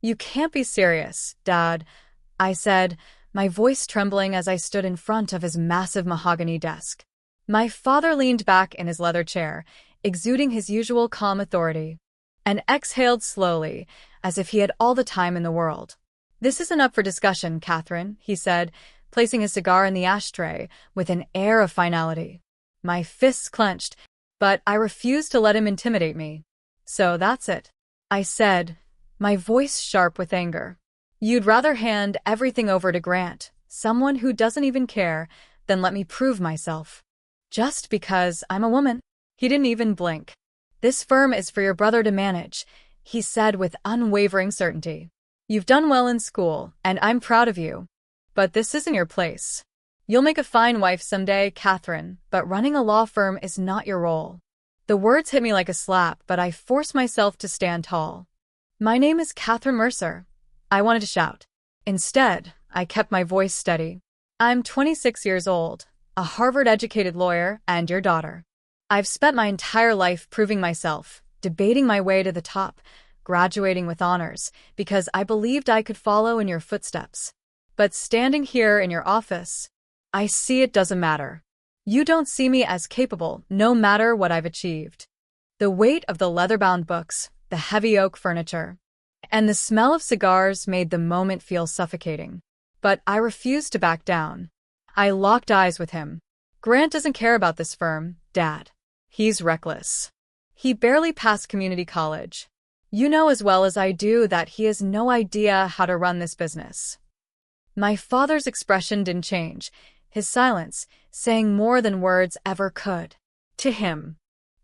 You can't be serious, Dad, I said, my voice trembling as I stood in front of his massive mahogany desk. My father leaned back in his leather chair, exuding his usual calm authority, and exhaled slowly, as if he had all the time in the world. This isn't up for discussion, Catherine, he said, placing his cigar in the ashtray with an air of finality. My fists clenched, but I refused to let him intimidate me. So that's it, I said, my voice sharp with anger. You'd rather hand everything over to Grant, someone who doesn't even care, than let me prove myself. Just because I'm a woman? He didn't even blink. This firm is for your brother to manage, he said with unwavering certainty. You've done well in school, and I'm proud of you. But this isn't your place. You'll make a fine wife someday, Catherine, but running a law firm is not your role. The words hit me like a slap, but I forced myself to stand tall. My name is Catherine Mercer, I wanted to shout. Instead, I kept my voice steady. I'm 26 years old, a Harvard-educated lawyer, and your daughter. I've spent my entire life proving myself, debating my way to the top, graduating with honors, because I believed I could follow in your footsteps. But standing here in your office, I see it doesn't matter. You don't see me as capable, no matter what I've achieved. The weight of the leather-bound books, the heavy oak furniture, and the smell of cigars made the moment feel suffocating. But I refused to back down. I locked eyes with him. Grant doesn't care about this firm, Dad. He's reckless. He barely passed community college. You know as well as I do that he has no idea how to run this business. My father's expression didn't change, his silence saying more than words ever could. To him,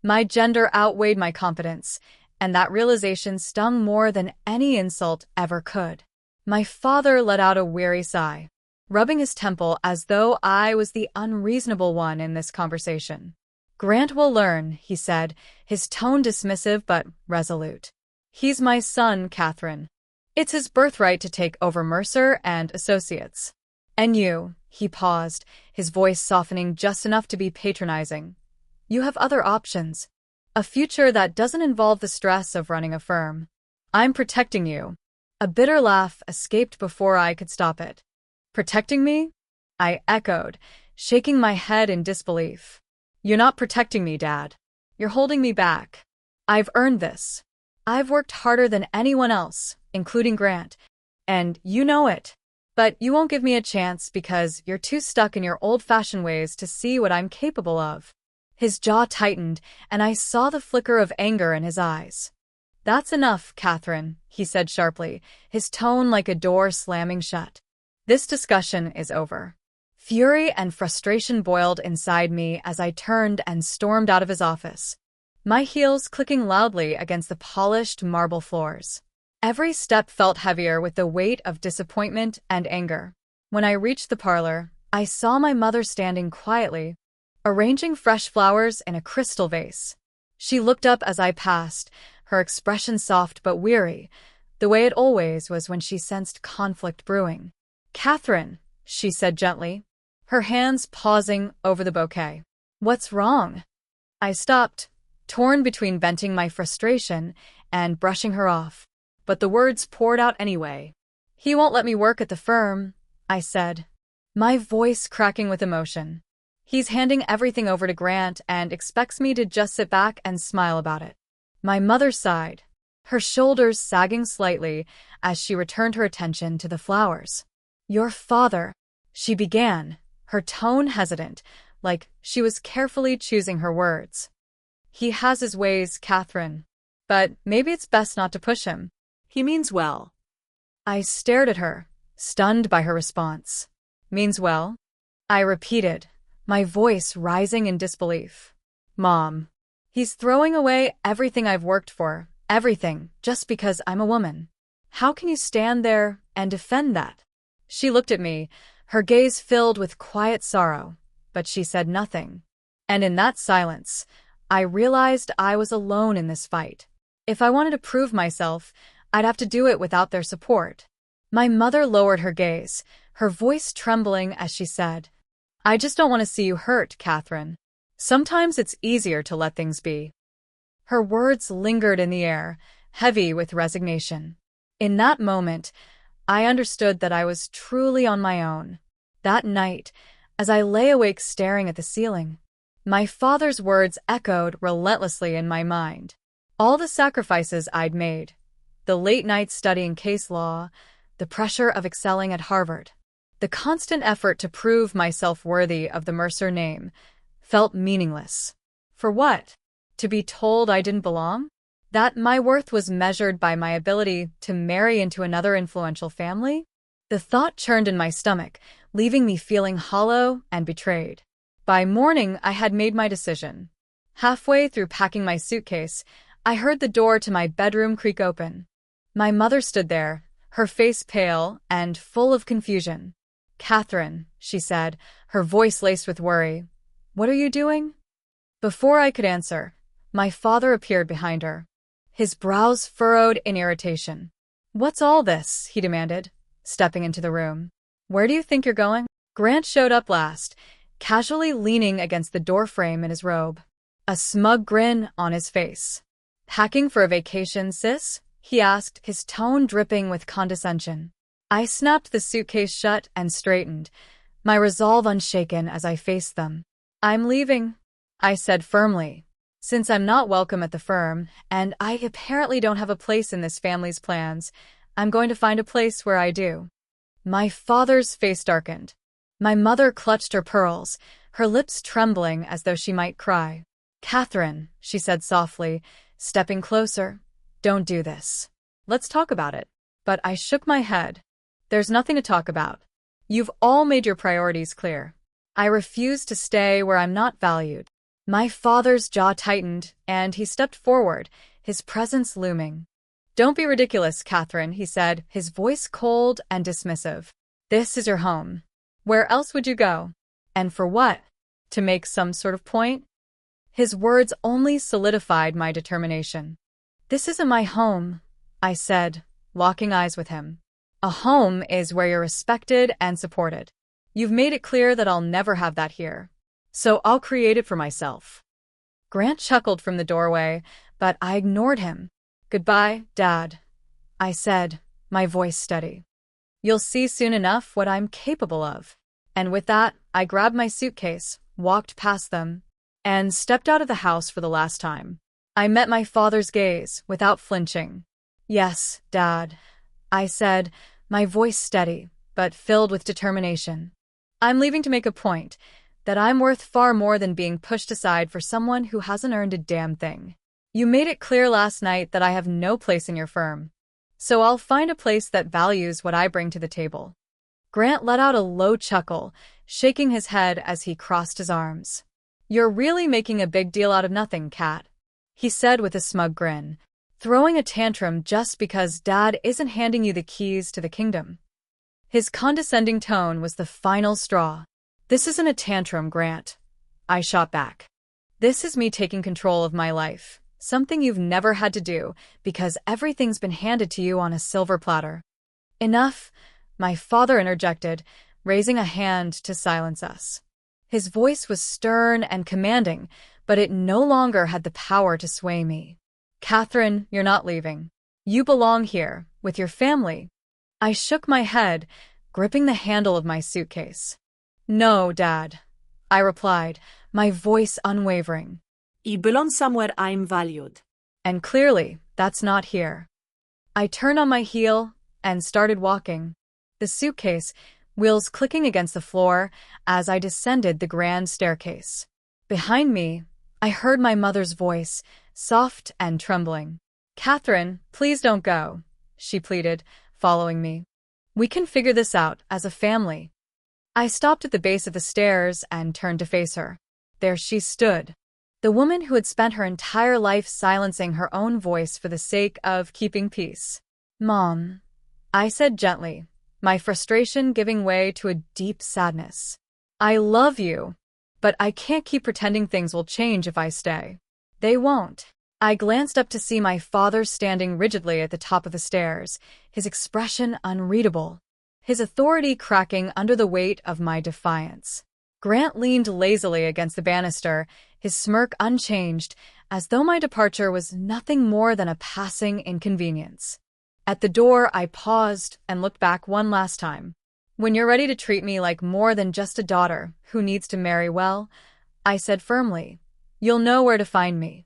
my gender outweighed my confidence, and that realization stung more than any insult ever could. My father let out a weary sigh, rubbing his temple as though I was the unreasonable one in this conversation. Grant will learn, he said, his tone dismissive but resolute. He's my son, Catherine. It's his birthright to take over Mercer and Associates. And you, he paused, his voice softening just enough to be patronizing. You have other options. A future that doesn't involve the stress of running a firm. I'm protecting you. A bitter laugh escaped before I could stop it. Protecting me? I echoed, shaking my head in disbelief. You're not protecting me, Dad. You're holding me back. I've earned this. I've worked harder than anyone else, including Grant, and you know it. But you won't give me a chance because you're too stuck in your old-fashioned ways to see what I'm capable of. His jaw tightened, and I saw the flicker of anger in his eyes. That's enough, Catherine, he said sharply, his tone like a door slamming shut. This discussion is over. Fury and frustration boiled inside me as I turned and stormed out of his office, my heels clicking loudly against the polished marble floors. Every step felt heavier with the weight of disappointment and anger. When I reached the parlor, I saw my mother standing quietly, arranging fresh flowers in a crystal vase. She looked up as I passed, her expression soft but weary, the way it always was when she sensed conflict brewing. Catherine, she said gently, her hands pausing over the bouquet. What's wrong? I stopped, torn between venting my frustration and brushing her off. But the words poured out anyway. He won't let me work at the firm, I said, my voice cracking with emotion. He's handing everything over to Grant and expects me to just sit back and smile about it. My mother sighed, her shoulders sagging slightly as she returned her attention to the flowers. Your father, she began, her tone hesitant, like she was carefully choosing her words. He has his ways, Catherine, but maybe it's best not to push him. He means well. I stared at her, stunned by her response. Means well? I repeated, my voice rising in disbelief. Mom, he's throwing away everything I've worked for, everything, just because I'm a woman. How can you stand there and defend that? She looked at me, her gaze filled with quiet sorrow, but she said nothing. And in that silence, I realized I was alone in this fight. If I wanted to prove myself, I'd have to do it without their support. My mother lowered her gaze, her voice trembling as she said, I just don't want to see you hurt, Catherine. Sometimes it's easier to let things be. Her words lingered in the air, heavy with resignation. In that moment, I understood that I was truly on my own. That night, as I lay awake staring at the ceiling, my father's words echoed relentlessly in my mind. All the sacrifices I'd made, the late nights studying case law, the pressure of excelling at Harvard, the constant effort to prove myself worthy of the Mercer name, felt meaningless. For what? To be told I didn't belong? That my worth was measured by my ability to marry into another influential family? The thought churned in my stomach, leaving me feeling hollow and betrayed. By morning, I had made my decision. Halfway through packing my suitcase, I heard the door to my bedroom creak open. My mother stood there, her face pale and full of confusion. "Catherine," she said, her voice laced with worry, "what are you doing?" Before I could answer, my father appeared behind her. His brows furrowed in irritation. "What's all this?" he demanded, stepping into the room. "Where do you think you're going?" Grant showed up last, casually leaning against the doorframe in his robe, a smug grin on his face. "Packing for a vacation, sis?" he asked, his tone dripping with condescension. I snapped the suitcase shut and straightened, my resolve unshaken as I faced them. "I'm leaving," I said firmly. "Since I'm not welcome at the firm, and I apparently don't have a place in this family's plans, I'm going to find a place where I do." My father's face darkened. My mother clutched her pearls, her lips trembling as though she might cry. "Catherine," she said softly, stepping closer, "don't do this. Let's talk about it." But I shook my head. "There's nothing to talk about. You've all made your priorities clear. I refuse to stay where I'm not valued." My father's jaw tightened, and he stepped forward, his presence looming. "Don't be ridiculous, Catherine," he said, his voice cold and dismissive. "This is your home. Where else would you go? And for what? To make some sort of point?" His words only solidified my determination. "This isn't my home," I said, locking eyes with him. "A home is where you're respected and supported. You've made it clear that I'll never have that here. So I'll create it for myself." Grant chuckled from the doorway, but I ignored him. "Goodbye, Dad," I said, my voice steady. "You'll see soon enough what I'm capable of." And with that, I grabbed my suitcase, walked past them, and stepped out of the house for the last time. I met my father's gaze without flinching. "Yes, Dad," I said, my voice steady, but filled with determination. "I'm leaving to make a point that I'm worth far more than being pushed aside for someone who hasn't earned a damn thing. You made it clear last night that I have no place in your firm. So I'll find a place that values what I bring to the table." Grant let out a low chuckle, shaking his head as he crossed his arms. "You're really making a big deal out of nothing, Cat," he said with a smug grin. "Throwing a tantrum just because Dad isn't handing you the keys to the kingdom." His condescending tone was the final straw. "This isn't a tantrum, Grant," I shot back. "This is me taking control of my life, something you've never had to do because everything's been handed to you on a silver platter." "Enough," my father interjected, raising a hand to silence us. His voice was stern and commanding, but it no longer had the power to sway me. "Catherine, you're not leaving. You belong here, with your family." I shook my head, gripping the handle of my suitcase. "No, Dad," I replied, my voice unwavering. "You belong somewhere I'm valued." And clearly, that's not here. I turned on my heel and started walking, the suitcase, wheels clicking against the floor as I descended the grand staircase. Behind me, I heard my mother's voice, soft and trembling. "Catherine, please don't go," she pleaded, following me. "We can figure this out as a family." I stopped at the base of the stairs and turned to face her. There she stood, the woman who had spent her entire life silencing her own voice for the sake of keeping peace. "Mom," I said gently, my frustration giving way to a deep sadness. "I love you, but I can't keep pretending things will change if I stay. They won't." I glanced up to see my father standing rigidly at the top of the stairs, his expression unreadable, his authority cracking under the weight of my defiance. Grant leaned lazily against the banister, his smirk unchanged, as though my departure was nothing more than a passing inconvenience. At the door, I paused and looked back one last time. When you're ready to treat me like more than just a daughter who needs to marry well, I said firmly, you'll know where to find me.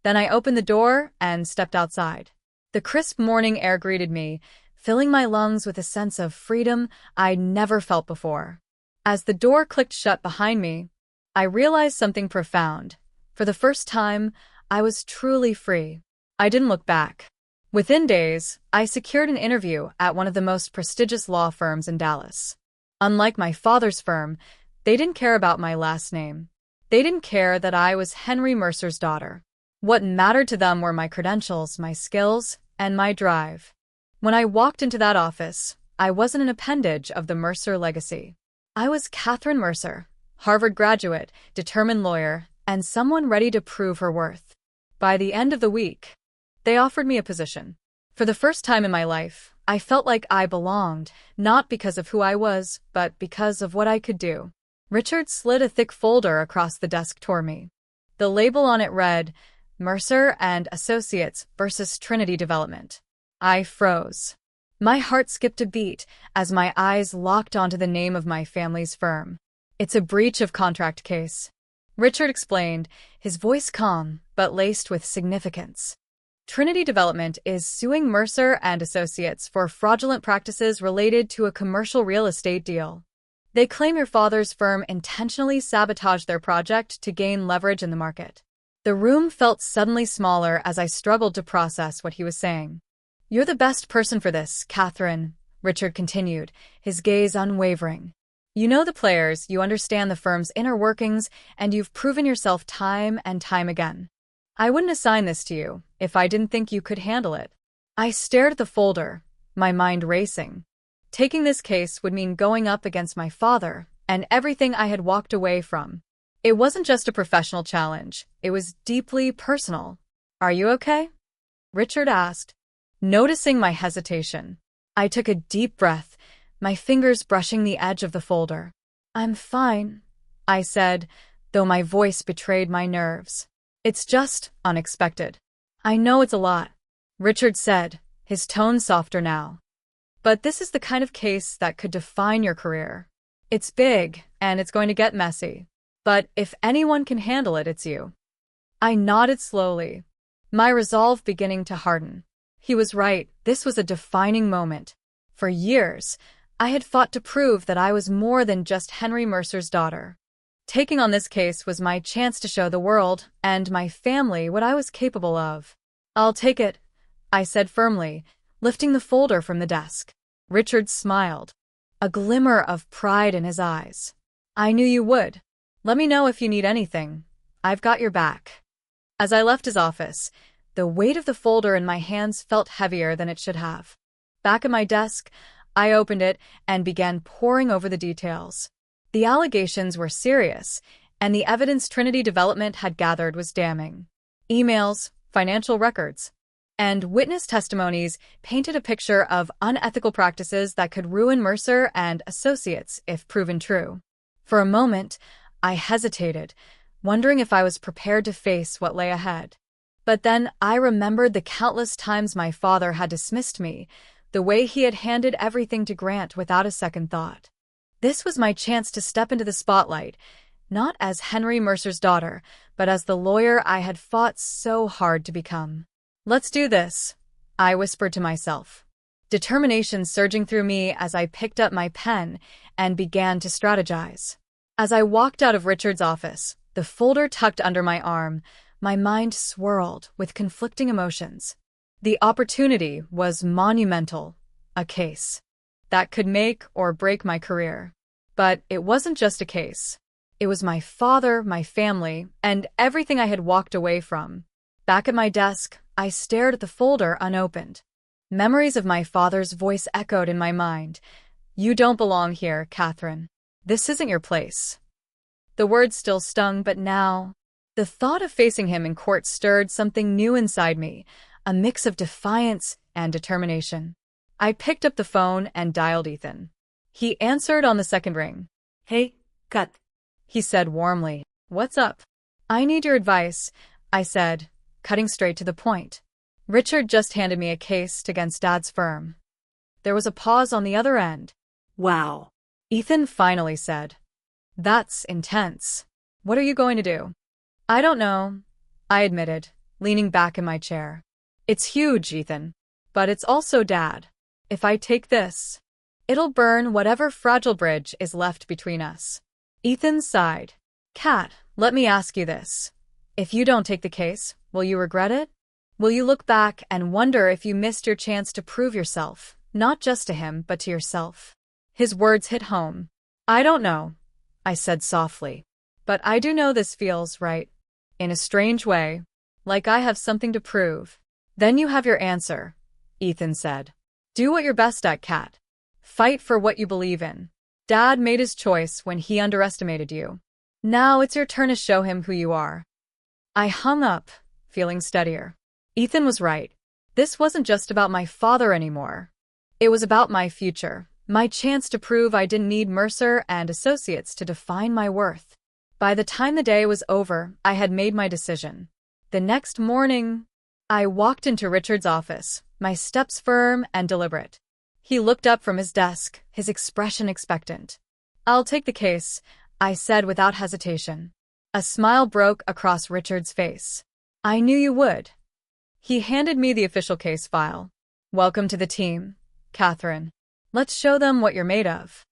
Then I opened the door and stepped outside. The crisp morning air greeted me, filling my lungs with a sense of freedom I'd never felt before. As the door clicked shut behind me, I realized something profound. For the first time, I was truly free. I didn't look back. Within days, I secured an interview at one of the most prestigious law firms in Dallas. Unlike my father's firm, they didn't care about my last name. They didn't care that I was Henry Mercer's daughter. What mattered to them were my credentials, my skills, and my drive. When I walked into that office, I wasn't an appendage of the Mercer legacy. I was Catherine Mercer, Harvard graduate, determined lawyer, and someone ready to prove her worth. By the end of the week, they offered me a position. For the first time in my life, I felt like I belonged, not because of who I was, but because of what I could do. Richard slid a thick folder across the desk toward me. The label on it read, Mercer and Associates versus Trinity Development. I froze. My heart skipped a beat as my eyes locked onto the name of my family's firm. It's a breach of contract case, Richard explained, his voice calm but laced with significance. Trinity Development is suing Mercer and Associates for fraudulent practices related to a commercial real estate deal. They claim your father's firm intentionally sabotaged their project to gain leverage in the market. The room felt suddenly smaller as I struggled to process what he was saying. You're the best person for this, Catherine, Richard continued, his gaze unwavering. You know the players, you understand the firm's inner workings, and you've proven yourself time and time again. I wouldn't assign this to you if I didn't think you could handle it. I stared at the folder, my mind racing. Taking this case would mean going up against my father and everything I had walked away from. It wasn't just a professional challenge, it was deeply personal. Are you okay? Richard asked, noticing my hesitation. I took a deep breath, my fingers brushing the edge of the folder. I'm fine, I said, though my voice betrayed my nerves. It's just unexpected. I know it's a lot, Richard said, his tone softer now. But this is the kind of case that could define your career. It's big, and it's going to get messy. But if anyone can handle it, it's you. I nodded slowly, my resolve beginning to harden. He was right, this was a defining moment. For years, I had fought to prove that I was more than just Henry Mercer's daughter. Taking on this case was my chance to show the world and my family what I was capable of. I'll take it, I said firmly, lifting the folder from the desk. Richard smiled, a glimmer of pride in his eyes. I knew you would. Let me know if you need anything. I've got your back. As I left his office, the weight of the folder in my hands felt heavier than it should have. Back at my desk, I opened it and began poring over the details. The allegations were serious, and the evidence Trinity Development had gathered was damning. Emails, financial records, and witness testimonies painted a picture of unethical practices that could ruin Mercer and Associates if proven true. For a moment, I hesitated, wondering if I was prepared to face what lay ahead. But then I remembered the countless times my father had dismissed me, the way he had handed everything to Grant without a second thought. This was my chance to step into the spotlight, not as Henry Mercer's daughter, but as the lawyer I had fought so hard to become. Let's do this, I whispered to myself, determination surging through me as I picked up my pen and began to strategize. As I walked out of Richard's office, the folder tucked under my arm, my mind swirled with conflicting emotions. The opportunity was monumental, a case that could make or break my career. But it wasn't just a case. It was my father, my family, and everything I had walked away from. Back at my desk, I stared at the folder unopened. Memories of my father's voice echoed in my mind. You don't belong here, Catherine. This isn't your place. The words still stung, but now, the thought of facing him in court stirred something new inside me, a mix of defiance and determination. I picked up the phone and dialed Ethan. He answered on the second ring. Hey, Kat, He said warmly. What's up? I need your advice, I said, cutting straight to the point. Richard just handed me a case against Dad's firm. There was a pause on the other end. Wow. Ethan finally said, "That's intense. What are you going to do?" "I don't know," I admitted, leaning back in my chair. "It's huge, Ethan. But it's also Dad. If I take this, it'll burn whatever fragile bridge is left between us." Ethan sighed. "Kat, let me ask you this. If you don't take the case, will you regret it? Will you look back and wonder if you missed your chance to prove yourself, not just to him, but to yourself?" His words hit home. "I don't know," I said softly. "But I do know this feels right. In a strange way. Like I have something to prove." "Then you have your answer," Ethan said. "Do what you're best at, Kat. Fight for what you believe in. Dad made his choice when he underestimated you. Now it's your turn to show him who you are." I hung up, feeling steadier. Ethan was right. This wasn't just about my father anymore. It was about my future, my chance to prove I didn't need Mercer and Associates to define my worth. By the time the day was over, I had made my decision. The next morning, I walked into Richard's office, my steps firm and deliberate. He looked up from his desk, his expression expectant. "I'll take the case," I said without hesitation. A smile broke across Richard's face. "I knew you would." He handed me the official case file. "Welcome to the team, Catherine. Let's show them what you're made of."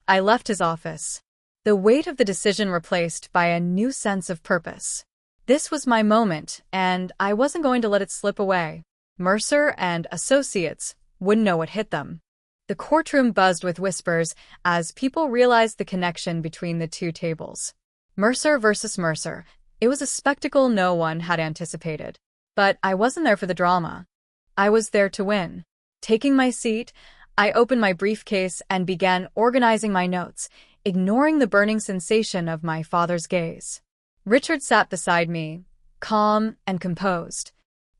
I left his office, the weight of the decision replaced by a new sense of purpose. This was my moment, and I wasn't going to let it slip away. Mercer and Associates wouldn't know what hit them. The courtroom buzzed with whispers as people realized the connection between the two tables. Mercer versus Mercer. It was a spectacle no one had anticipated. But I wasn't there for the drama. I was there to win. Taking my seat, I opened my briefcase and began organizing my notes, ignoring the burning sensation of my father's gaze. Richard sat beside me, calm and composed,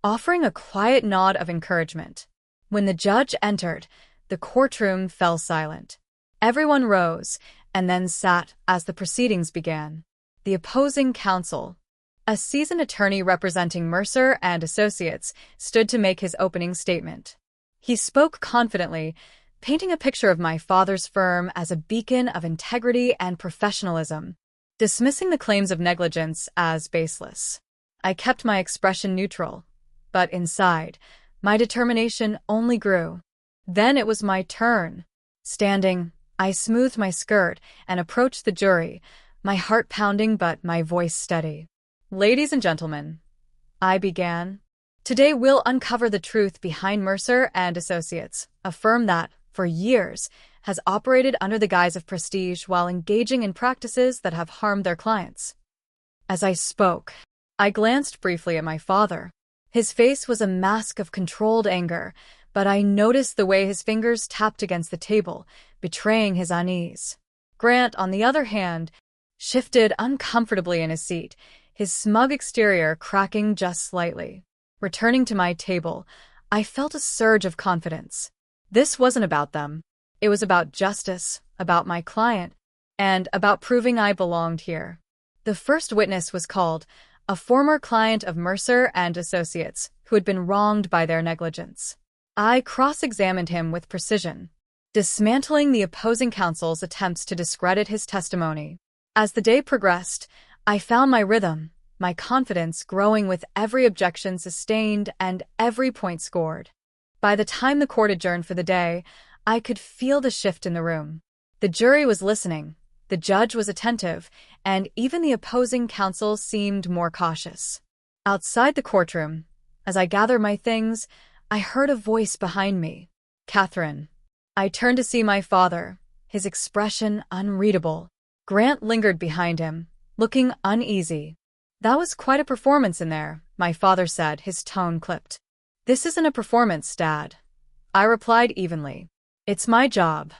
offering a quiet nod of encouragement. When the judge entered, the courtroom fell silent. Everyone rose and then sat as the proceedings began. The opposing counsel, a seasoned attorney representing Mercer and Associates, stood to make his opening statement. He spoke confidently, painting a picture of my father's firm as a beacon of integrity and professionalism, dismissing the claims of negligence as baseless. I kept my expression neutral, but inside, my determination only grew. Then it was my turn. Standing, I smoothed my skirt and approached the jury, my heart pounding but my voice steady. "Ladies and gentlemen," I began, "today we'll uncover the truth behind Mercer and Associates, a firm that, for years, has operated under the guise of prestige while engaging in practices that have harmed their clients." As I spoke, I glanced briefly at my father. His face was a mask of controlled anger, but I noticed the way his fingers tapped against the table, betraying his unease. Grant, on the other hand, shifted uncomfortably in his seat, his smug exterior cracking just slightly. Returning to my table, I felt a surge of confidence. This wasn't about them. It was about justice, about my client, and about proving I belonged here. The first witness was called, a former client of Mercer and Associates who had been wronged by their negligence. I cross-examined him with precision, dismantling the opposing counsel's attempts to discredit his testimony. As the day progressed, I found my rhythm, my confidence growing with every objection sustained and every point scored. By the time the court adjourned for the day, I could feel the shift in the room. The jury was listening, the judge was attentive, and even the opposing counsel seemed more cautious. Outside the courtroom, as I gathered my things, I heard a voice behind me. "Catherine." I turned to see my father, his expression unreadable. Grant lingered behind him, looking uneasy. "That was quite a performance in there," my father said, his tone clipped. "This isn't a performance, Dad," I replied evenly. "It's my job."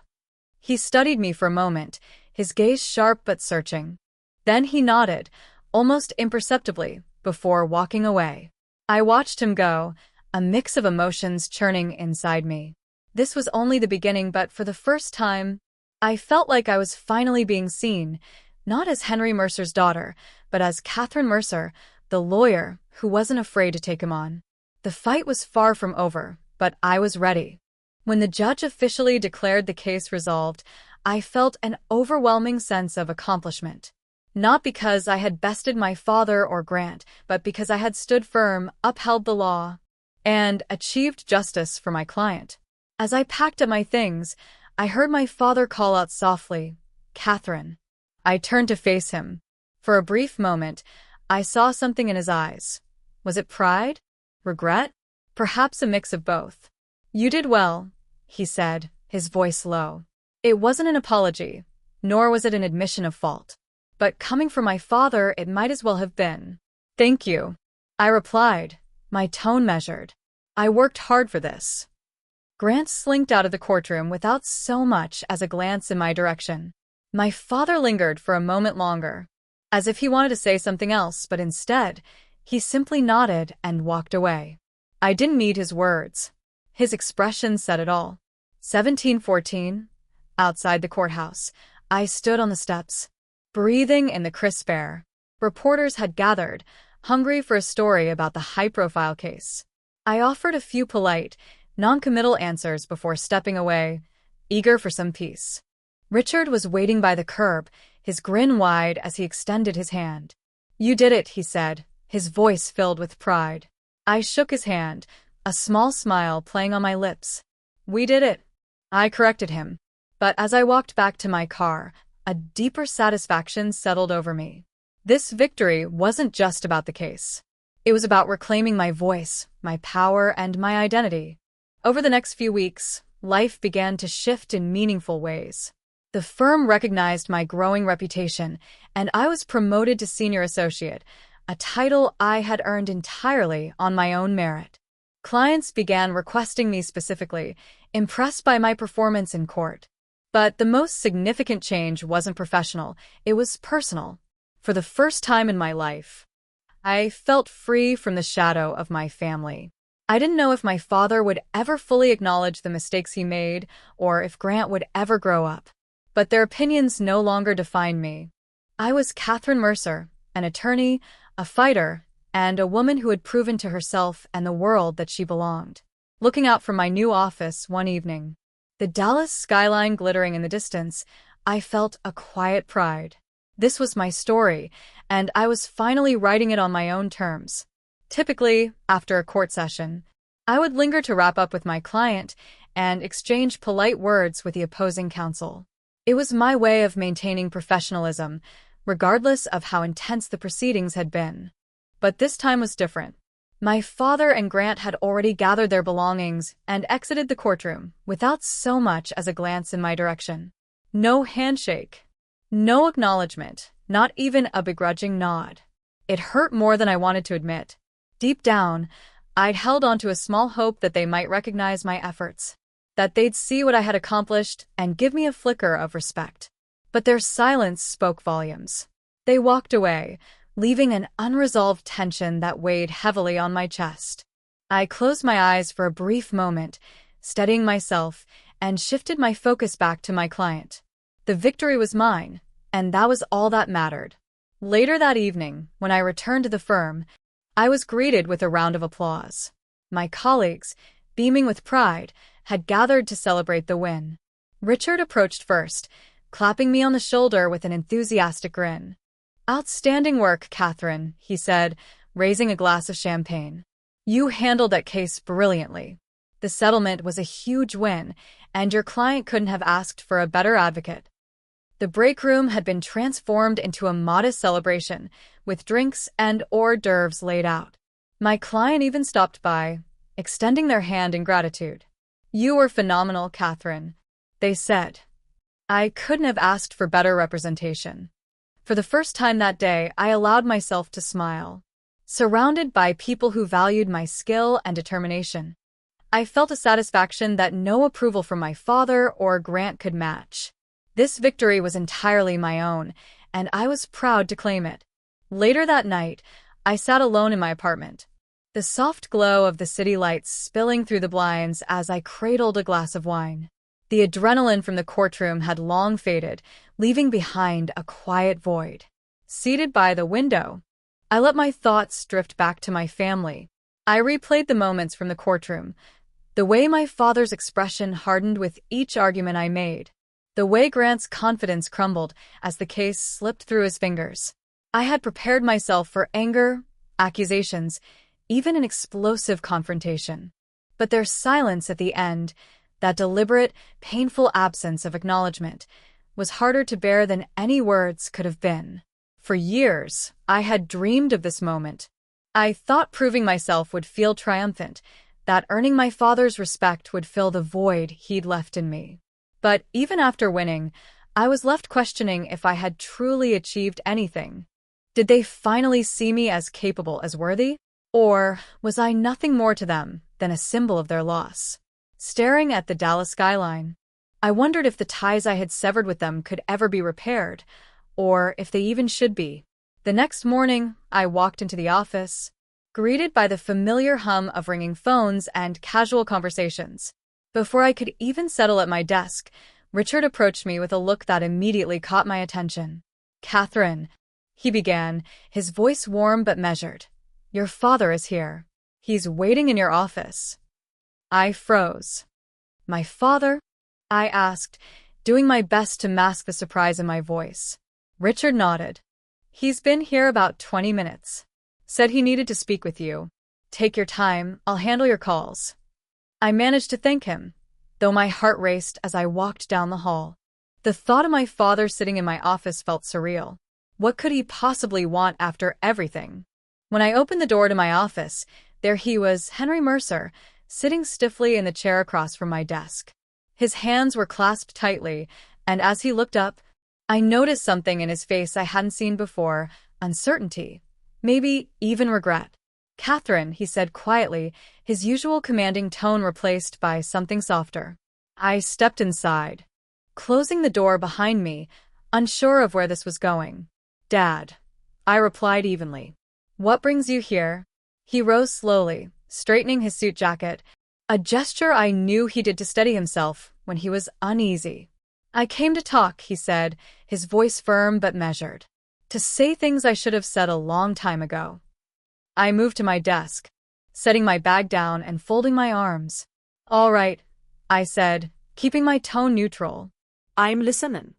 He studied me for a moment, his gaze sharp but searching. Then he nodded, almost imperceptibly, before walking away. I watched him go, a mix of emotions churning inside me. This was only the beginning, but for the first time, I felt like I was finally being seen, not as Henry Mercer's daughter, but as Catherine Mercer, the lawyer who wasn't afraid to take him on. The fight was far from over, but I was ready. When the judge officially declared the case resolved, I felt an overwhelming sense of accomplishment. Not because I had bested my father or Grant, but because I had stood firm, upheld the law, and achieved justice for my client. As I packed up my things, I heard my father call out softly, "Catherine." I turned to face him. For a brief moment, I saw something in his eyes. Was it pride? Regret? Perhaps a mix of both. "You did well," he said, his voice low. It wasn't an apology, nor was it an admission of fault. But coming from my father, it might as well have been. "Thank you," I replied, my tone measured. "I worked hard for this." Grant slinked out of the courtroom without so much as a glance in my direction. My father lingered for a moment longer, as if he wanted to say something else, but instead, he simply nodded and walked away. I didn't need his words. His expression said it all. 1714, outside the courthouse, I stood on the steps, breathing in the crisp air. Reporters had gathered, hungry for a story about the high-profile case. I offered a few polite, non-committal answers before stepping away, eager for some peace. Richard was waiting by the curb, his grin wide as he extended his hand. "You did it," he said, his voice filled with pride. I shook his hand, a small smile playing on my lips. "We did it," I corrected him. But as I walked back to my car, a deeper satisfaction settled over me. This victory wasn't just about the case. It was about reclaiming my voice, my power, and my identity. Over the next few weeks, life began to shift in meaningful ways. The firm recognized my growing reputation, and I was promoted to senior associate, a title I had earned entirely on my own merit. Clients began requesting me specifically, impressed by my performance in court. But the most significant change wasn't professional, it was personal. For the first time in my life, I felt free from the shadow of my family. I didn't know if my father would ever fully acknowledge the mistakes he made, or if Grant would ever grow up. But their opinions no longer defined me. I was Catherine Mercer, an attorney, a fighter, and a woman who had proven to herself and the world that she belonged. Looking out from my new office one evening, the Dallas skyline glittering in the distance, I felt a quiet pride. This was my story, and I was finally writing it on my own terms. Typically, after a court session, I would linger to wrap up with my client and exchange polite words with the opposing counsel. It was my way of maintaining professionalism, regardless of how intense the proceedings had been. But this time was different. My father and Grant had already gathered their belongings and exited the courtroom without so much as a glance in my direction. No handshake. No acknowledgement, not even a begrudging nod. It hurt more than I wanted to admit. Deep down, I'd held on to a small hope that they might recognize my efforts, that they'd see what I had accomplished and give me a flicker of respect. But their silence spoke volumes. They walked away, leaving an unresolved tension that weighed heavily on my chest. I closed my eyes for a brief moment, steadying myself, and shifted my focus back to my client. The victory was mine, and that was all that mattered. Later that evening, when I returned to the firm, I was greeted with a round of applause. My colleagues, beaming with pride, had gathered to celebrate the win. Richard approached first, clapping me on the shoulder with an enthusiastic grin. "Outstanding work, Catherine," he said, raising a glass of champagne. "You handled that case brilliantly. The settlement was a huge win, and your client couldn't have asked for a better advocate." The break room had been transformed into a modest celebration, with drinks and hors d'oeuvres laid out. My client even stopped by, extending their hand in gratitude. "You were phenomenal, Catherine," they said. I couldn't have asked for better representation. For the first time that day, I allowed myself to smile. Surrounded by people who valued my skill and determination, I felt a satisfaction that no approval from my father or Grant could match. This victory was entirely my own, and I was proud to claim it. Later that night, I sat alone in my apartment, the soft glow of the city lights spilling through the blinds as I cradled a glass of wine. The adrenaline from the courtroom had long faded, leaving behind a quiet void. Seated by the window, I let my thoughts drift back to my family, I replayed the moments from the courtroom, the way my father's expression hardened with each argument I made, the way Grant's confidence crumbled as the case slipped through his fingers. I had prepared myself for anger, accusations, even an explosive confrontation. But their silence at the end, that deliberate, painful absence of acknowledgement, was harder to bear than any words could have been. For years, I had dreamed of this moment. I thought proving myself would feel triumphant, that earning my father's respect would fill the void he'd left in me. But even after winning, I was left questioning if I had truly achieved anything. Did they finally see me as capable as worthy? Or was I nothing more to them than a symbol of their loss? Staring at the Dallas skyline, I wondered if the ties I had severed with them could ever be repaired, or if they even should be. The next morning, I walked into the office, greeted by the familiar hum of ringing phones and casual conversations. Before I could even settle at my desk, Richard approached me with a look that immediately caught my attention. "Catherine," he began, his voice warm but measured. "Your father is here. He's waiting in your office." I froze. "My father?" I asked, doing my best to mask the surprise in my voice. Richard nodded. "He's been here about 20 minutes. Said he needed to speak with you. Take your time, I'll handle your calls." I managed to thank him, though my heart raced as I walked down the hall. The thought of my father sitting in my office felt surreal. What could he possibly want after everything? When I opened the door to my office, there he was, Henry Mercer, sitting stiffly in the chair across from my desk. His hands were clasped tightly, and as he looked up, I noticed something in his face I hadn't seen before: uncertainty, maybe even regret. "Catherine," he said quietly, his usual commanding tone replaced by something softer. I stepped inside, closing the door behind me, unsure of where this was going. "Dad," I replied evenly. "What brings you here?" He rose slowly, straightening his suit jacket, a gesture I knew he did to steady himself when he was uneasy. "I came to talk," he said, his voice firm but measured. "To say things I should have said a long time ago." I moved to my desk, setting my bag down and folding my arms. "All right," I said, keeping my tone neutral. "I'm listening."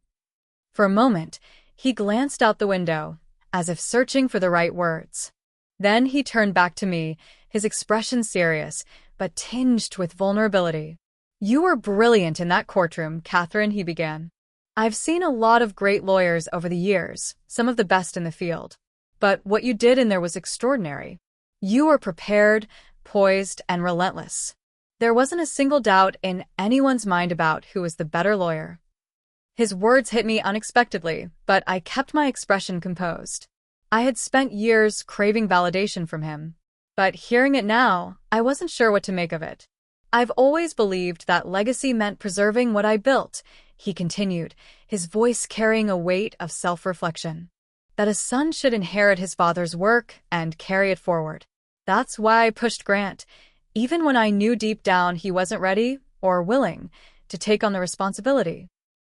For a moment, he glanced out the window, as if searching for the right words. Then he turned back to me, his expression serious, but tinged with vulnerability. "You were brilliant in that courtroom, Catherine," he began. "I've seen a lot of great lawyers over the years, some of the best in the field. But what you did in there was extraordinary. You were prepared, poised, and relentless. There wasn't a single doubt in anyone's mind about who was the better lawyer." His words hit me unexpectedly, but I kept my expression composed. I had spent years craving validation from him, but hearing it now, I wasn't sure what to make of it. "I've always believed that legacy meant preserving what I built," he continued, his voice carrying a weight of self-reflection. "That a son should inherit his father's work and carry it forward. That's why I pushed Grant, even when I knew deep down he wasn't ready or willing to take on the responsibility."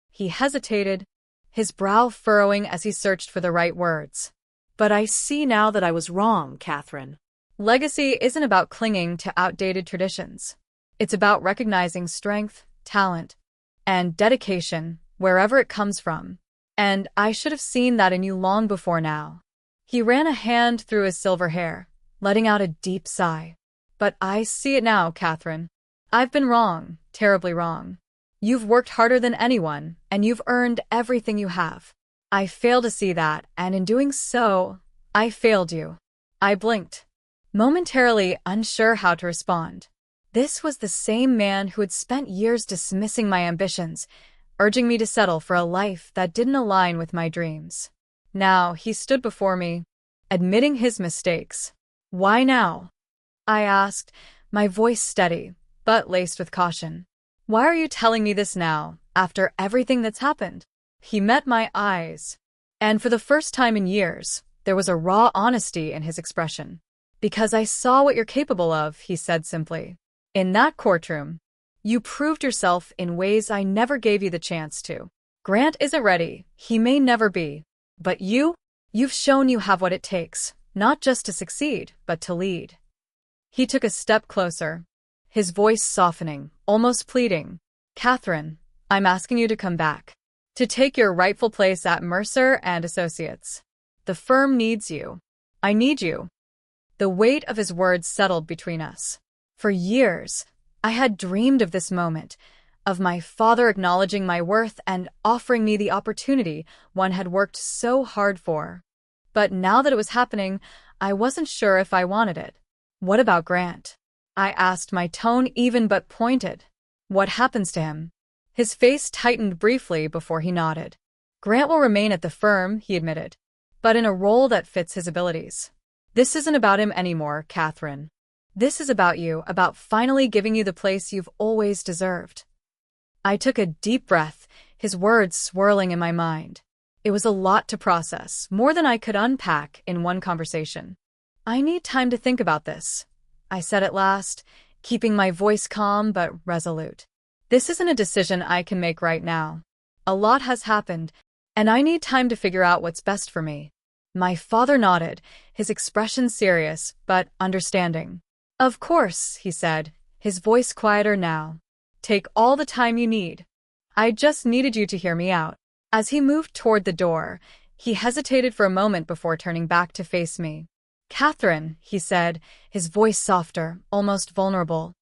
He hesitated, his brow furrowing as he searched for the right words. "But I see now that I was wrong, Catherine." "Legacy isn't about clinging to outdated traditions. It's about recognizing strength, talent, and dedication wherever it comes from. And I should have seen that in you long before now." He ran a hand through his silver hair, letting out a deep sigh. "But I see it now, Catherine. I've been wrong, terribly wrong. You've worked harder than anyone, and you've earned everything you have. I fail to see that, and in doing so, I failed you." I blinked, momentarily unsure how to respond. This was the same man who had spent years dismissing my ambitions, urging me to settle for a life that didn't align with my dreams. Now he stood before me, admitting his mistakes. "Why now?" I asked, my voice steady, but laced with caution. "Why are you telling me this now, after everything that's happened?" He met my eyes, and for the first time in years, there was a raw honesty in his expression. "Because I saw what you're capable of," he said simply. "In that courtroom, you proved yourself in ways I never gave you the chance to. Grant isn't ready, he may never be. But you've shown you have what it takes, not just to succeed, but to lead." He took a step closer, his voice softening, almost pleading. Catherine, I'm asking you to come back. To take your rightful place at Mercer and Associates. The firm needs you. I need you. The weight of his words settled between us. For years, I had dreamed of this moment, of my father acknowledging my worth and offering me the opportunity one had worked so hard for. But now that it was happening, I wasn't sure if I wanted it. What about Grant? I asked, my tone even but pointed. What happens to him? His face tightened briefly before he nodded. Grant will remain at the firm, he admitted, but in a role that fits his abilities. This isn't about him anymore, Catherine. This is about you, about finally giving you the place you've always deserved. I took a deep breath, his words swirling in my mind. It was a lot to process, more than I could unpack in one conversation. I need time to think about this, I said at last, keeping my voice calm but resolute. This isn't a decision I can make right now. A lot has happened, and I need time to figure out what's best for me. My father nodded, his expression serious but understanding. Of course, he said, his voice quieter now. Take all the time you need. I just needed you to hear me out. As he moved toward the door, he hesitated for a moment before turning back to face me. Catherine, he said, his voice softer, almost vulnerable.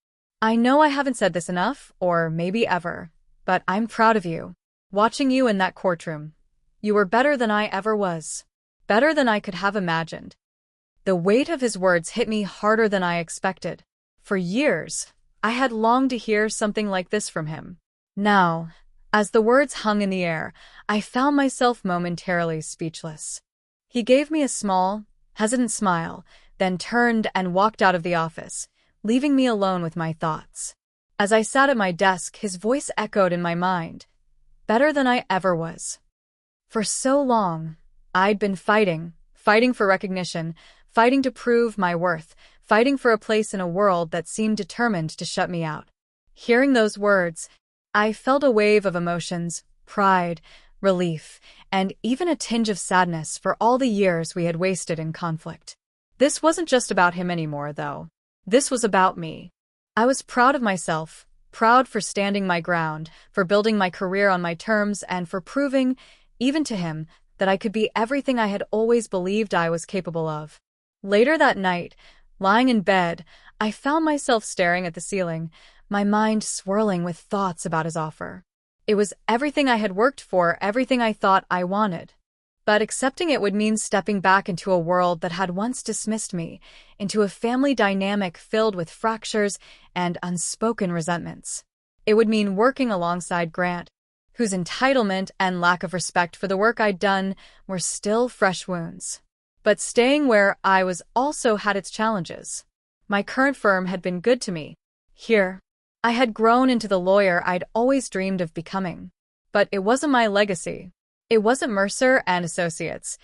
I know I haven't said this enough, or maybe ever, but I'm proud of you. Watching you in that courtroom. You were better than I ever was. Better than I could have imagined. The weight of his words hit me harder than I expected. For years, I had longed to hear something like this from him. Now, as the words hung in the air, I found myself momentarily speechless. He gave me a small, hesitant smile, then turned and walked out of the office, leaving me alone with my thoughts. As I sat at my desk, his voice echoed in my mind. Better than I ever was. For so long, I'd been fighting for recognition, fighting to prove my worth, fighting for a place in a world that seemed determined to shut me out. Hearing those words, I felt a wave of emotions, pride, relief, and even a tinge of sadness for all the years we had wasted in conflict. This wasn't just about him anymore, though. This was about me. I was proud of myself, proud for standing my ground, for building my career on my terms, and for proving, even to him, that I could be everything I had always believed I was capable of. Later that night, lying in bed, I found myself staring at the ceiling, my mind swirling with thoughts about his offer. It was everything I had worked for, everything I thought I wanted. But accepting it would mean stepping back into a world that had once dismissed me, into a family dynamic filled with fractures and unspoken resentments. It would mean working alongside Grant, whose entitlement and lack of respect for the work I'd done were still fresh wounds. But staying where I was also had its challenges. My current firm had been good to me. Here, I had grown into the lawyer I'd always dreamed of becoming. But it wasn't my legacy. It wasn't Mercer and Associates,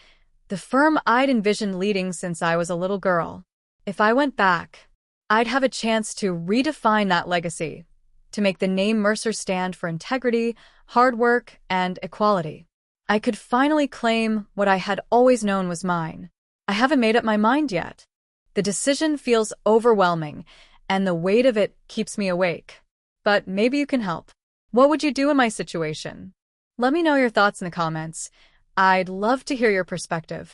the firm I'd envisioned leading since I was a little girl. If I went back, I'd have a chance to redefine that legacy, to make the name Mercer stand for integrity, hard work, and equality. I could finally claim what I had always known was mine. I haven't made up my mind yet. The decision feels overwhelming, and the weight of it keeps me awake. But maybe you can help. What would you do in my situation? Let me know your thoughts in the comments. I'd love to hear your perspective.